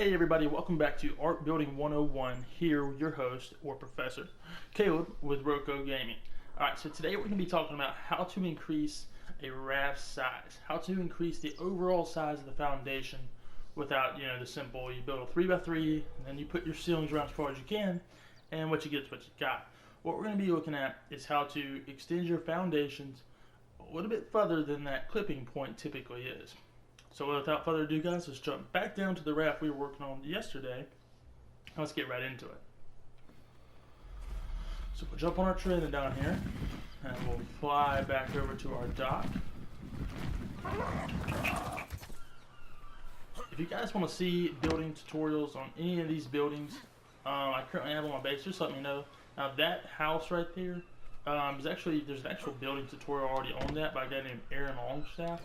Hey everybody, welcome back to ARK Building 101. Here with your host or professor, Caleb with ROCO Gaming. Alright, so today we're going to be talking about how to increase a raft size. How to increase the overall size of the foundation without, the simple, you build a 3x3 and then you put your ceilings around as far as you can, and what you get is what you got. What we're going to be looking at is how to extend your foundations a little bit further than that clipping point typically is. So without further ado, guys, let's jump back down to the raft we were working on yesterday. Let's get right into it. So we'll jump on our trailer down here, and we'll fly back over to our dock. If you guys want to see building tutorials on any of these buildings I currently have on my base, just let me know. Now that house right there, there's an actual building tutorial already on that by a guy named Aaron Longstaff.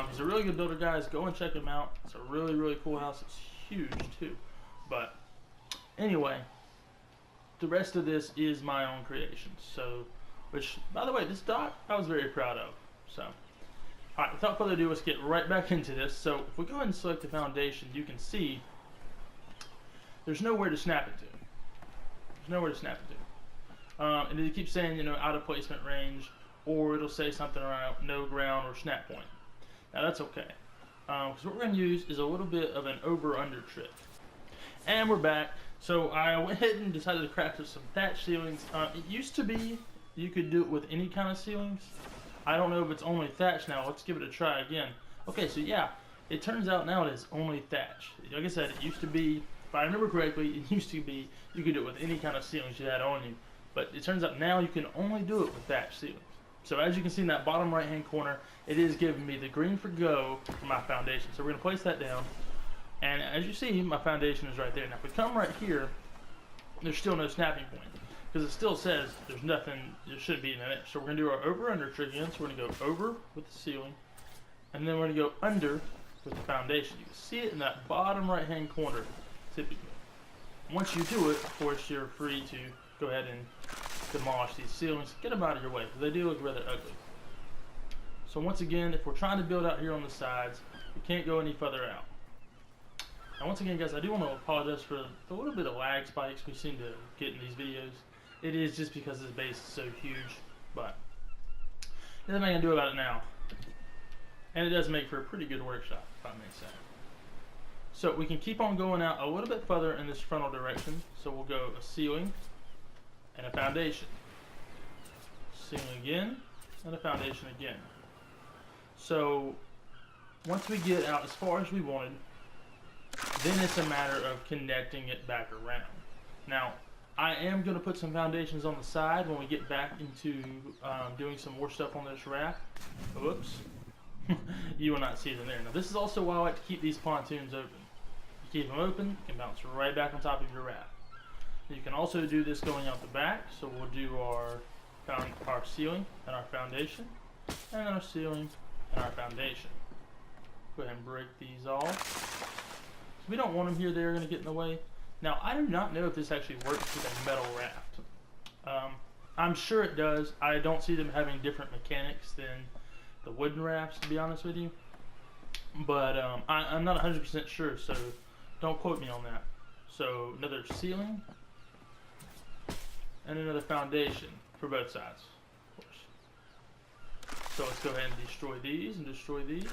He's a really good builder, guys. Go and check him out. It's a really, really cool house. It's huge too. But anyway, the rest of this is my own creation. So, which, by the way, this dock I was very proud of. So, alright, without further ado, let's get right back into this. So, if we go ahead and select the foundation, you can see there's nowhere to snap it to. There's nowhere to snap it to. And it keeps saying, out of placement range, or it'll say something around no ground or snap point. Now that's okay, because what we're going to use is a little bit of an over-under trick. And we're back. So I went ahead and decided to craft some thatch ceilings. It used to be you could do it with any kind of ceilings. I don't know if it's only thatch now. Let's give it a try again. Okay, so yeah, it turns out now it is only thatch. Like I said, it used to be, if I remember correctly, it used to be you could do it with any kind of ceilings you had on you. But it turns out now you can only do it with thatch ceilings. So as you can see in that bottom right hand corner, it is giving me the green for go for my foundation. So we're going to place that down. And as you see, my foundation is right there. Now if we come right here, there's still no snapping point. Because it still says there's nothing, there shouldn't be in there. So we're going to do our over under trick again. So we're going to go over with the ceiling. And then we're going to go under with the foundation. You can see it in that bottom right hand corner typically. Once you do it, of course, you're free to go ahead and demolish these ceilings, get them out of your way, because they do look rather ugly. So once again, if we're trying to build out here on the sides, we can't go any further out. And once again, guys, I do want to apologize for the little bit of lag spikes we seem to get in these videos. It is just because this base is so huge, but there's nothing I can do about it now. And it does make for a pretty good workshop, if I may say. So we can keep on going out a little bit further in this frontal direction. So we'll go a ceiling and a foundation. Ceiling again, and a foundation again. So once we get out as far as we wanted, then it's a matter of connecting it back around. Now, I am going to put some foundations on the side when we get back into doing some more stuff on this raft. Whoops. You will not see them there. Now, this is also why I like to keep these pontoons open. You keep them open, you can bounce right back on top of your raft. You can also do this going out the back, so we'll do our ceiling and our foundation, and our ceiling and our foundation. Go ahead and break these off. We don't want them here, they're going to get in the way. Now, I do not know if this actually works with a metal raft. I'm sure it does. I don't see them having different mechanics than the wooden rafts, to be honest with you. But I'm not 100% sure, so don't quote me on that. So, another ceiling and another foundation for both sides, of course. So let's go ahead and destroy these and destroy these.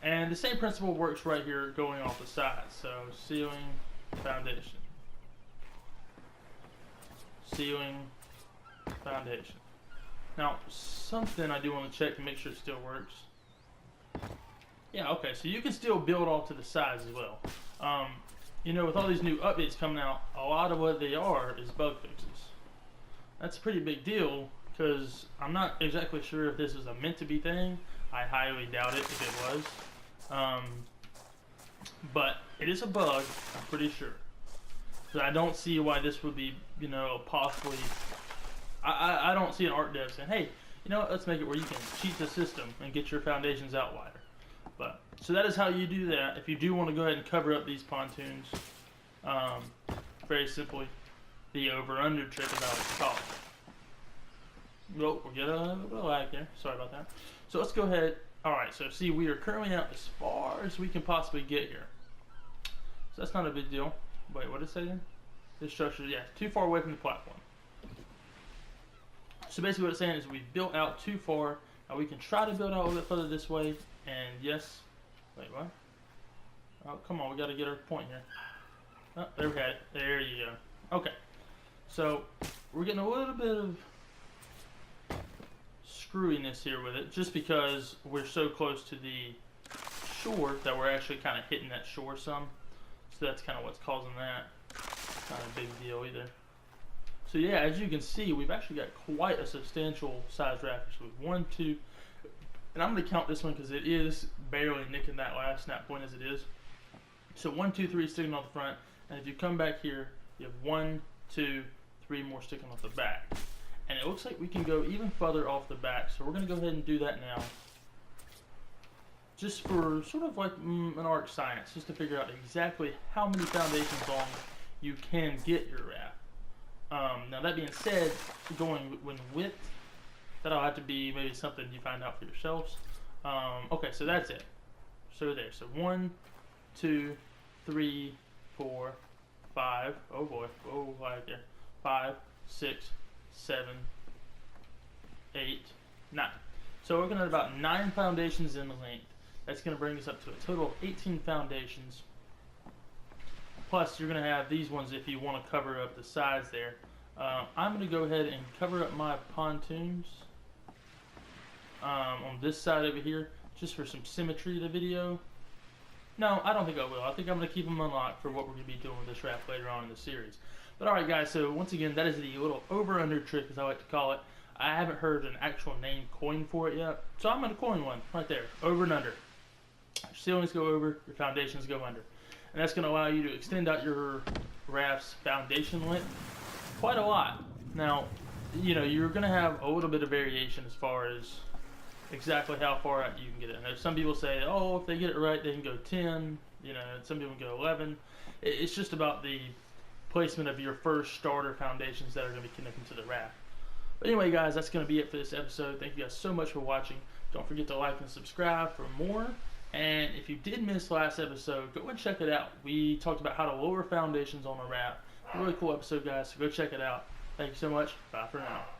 And the same principle works right here going off the sides. So ceiling, foundation. Ceiling, foundation. Now, something I do want to check to make sure it still works. Yeah, okay, so you can still build off to the sides as well. With all these new updates coming out, a lot of what they are is bug fixes. That's a pretty big deal, because I'm not exactly sure if this is a meant-to-be thing. I highly doubt it if it was. But it is a bug, I'm pretty sure. So I don't see why this would be, possibly... I don't see an art dev saying, hey, let's make it where you can cheat the system and get your foundations out wider. But so that is how you do that. If you do want to go ahead and cover up these pontoons, very simply, the over-under trick is how it's called. Well, we're getting a little bit of lag there. Sorry about that. So let's go ahead. All right. So see, we are currently out as far as we can possibly get here. So that's not a big deal. Wait, what did it say again? This structure, yeah, too far away from the platform. So basically what it's saying is we built out too far. We can try to build out a little bit further this way. And yes, wait, what? Oh, come on, we got to get our point here. Oh, there we had it. There you go. Okay. So we're getting a little bit of screwiness here with it, just because we're so close to the shore that we're actually kind of hitting that shore some. So that's kind of what's causing that. Not a big deal either. So yeah, as you can see, we've actually got quite a substantial size raft. So 1, 2, and I'm going to count this one because it is barely nicking that last snap point as it is. So 1, 2, 3 sticking off the front, and if you come back here, you have 1, 2, 3 more sticking off the back. And it looks like we can go even further off the back, so we're going to go ahead and do that now. Just for sort of like an ARK science, just to figure out exactly how many foundations long you can get your raft. Now that being said, going when width, that'll have to be maybe something you find out for yourselves. Okay, so that's it. So there. So 1, 2, 3, 4, 5. Oh boy. Oh, right there. 5, 6, 7, 8, 9. So we're going to have about 9 foundations in length. That's going to bring us up to a total of 18 foundations. Plus, you're going to have these ones if you want to cover up the sides there. I'm going to go ahead and cover up my pontoons on this side over here, just for some symmetry to the video. No, I don't think I will. I think I'm going to keep them unlocked for what we're going to be doing with this raft later on in the series. But alright guys, so once again, that is the little over-under trick, as I like to call it. I haven't heard an actual name coined for it yet, so I'm going to coin one right there, over and under. Your ceilings go over, your foundations go under. And that's going to allow you to extend out your raft's foundation length quite a lot. Now, you know, you're going to have a little bit of variation as far as exactly how far out you can get it. Now, some people say, oh, if they get it right, they can go 10. You know, some people can go 11. It's just about the placement of your first starter foundations that are going to be connected to the raft. But anyway, guys, that's going to be it for this episode. Thank you guys so much for watching. Don't forget to like and subscribe for more. And if you did miss last episode, go and check it out. We talked about how to lower foundations on a raft. A really cool episode, guys, so go check it out. Thank you so much. Bye for now.